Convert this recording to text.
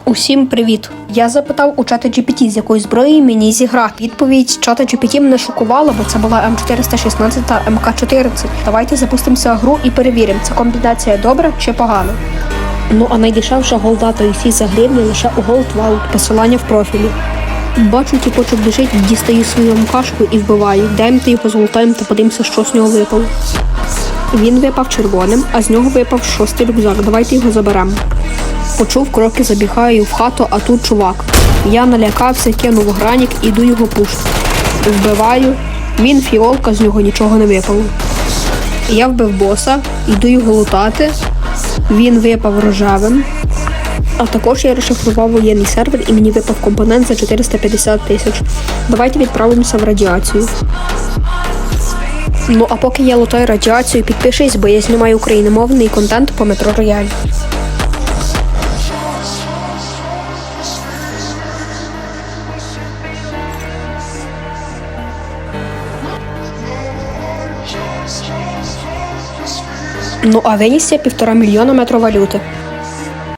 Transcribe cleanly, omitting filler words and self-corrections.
Усім привіт! Я запитав у чата GPT, з якої зброї мені зіграти. Відповідь чата GPT мене шокувала, бо це була М416 та МК14. Давайте запустимося в гру і перевіримо, ця комбінація добра чи погана. Ну а найдешевша голда та всі за гривні лише у Gold Vault, посилання в профілі. Бачу, тіпочок біжить, дістаю свою МКшку і вбиваю. Даймо його золотаємо та подивимося, що з нього випало. Він випав червоним, а з нього випав 6-й рюкзак. Давайте його заберемо. Почув кроки, забігаю в хату, а тут чувак. Я налякався, кинув гранік, іду його пушити. Вбиваю, він фіолка, з нього нічого не випало. Я вбив боса, іду його лутати, він випав рожевим. А також я розшифрував воєнний сервер і мені випав компонент за 450 тисяч. Давайте відправимося в радіацію. Ну а поки я лутаю радіацію, підпишись, бо я знімаю україномовний контент по Метро Рояль. Ну а виніс я 1,5 мільйона метровалюти.